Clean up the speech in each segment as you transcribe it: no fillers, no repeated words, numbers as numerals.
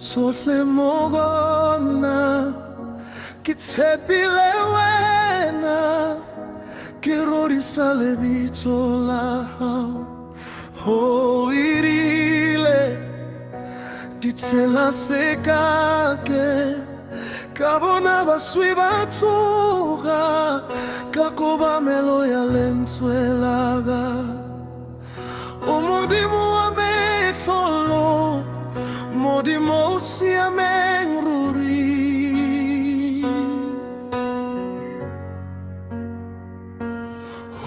uthohle mogona kitshepile wena ke rorisa lebitso la hao ho irile ditsela sekake ka bona baswi ba tsoga ka kobamelo ya lentswe laga o modimo wa metlholo modimo o siameng ruri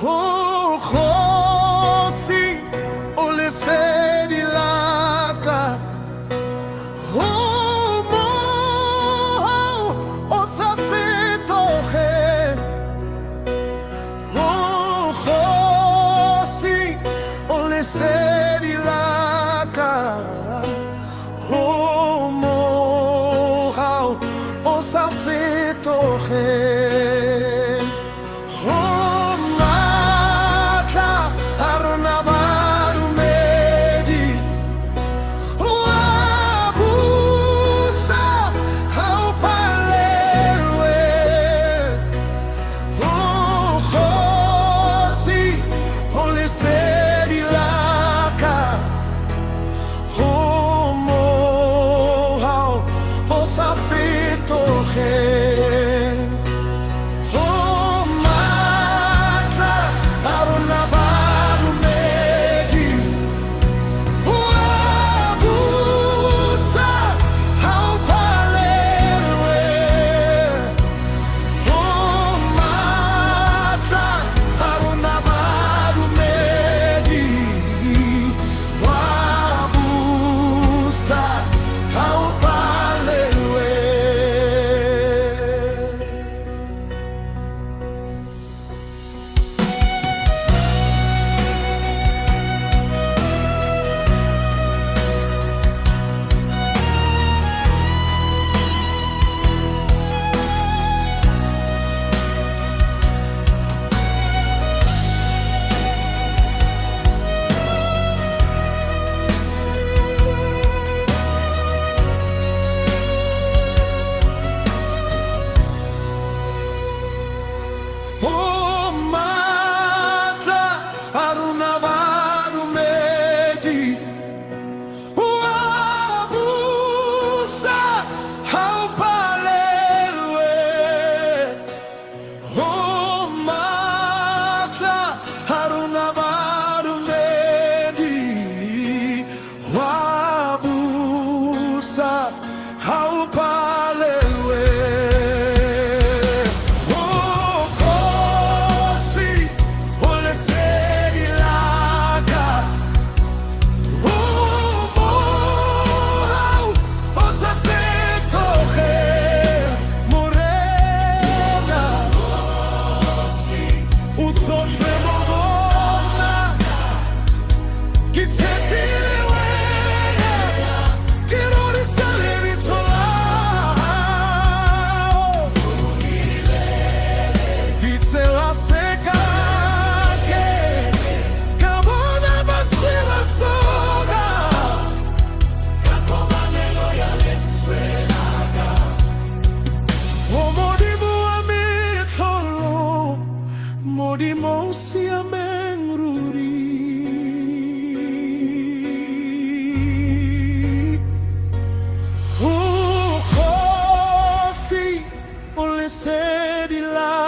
ho kgosi o lesedi laka ho mo o sa fetoge ho kgosi o lesedi laka ho mo o sa fetoge modimo siameng ruri o kgosi o lesedi la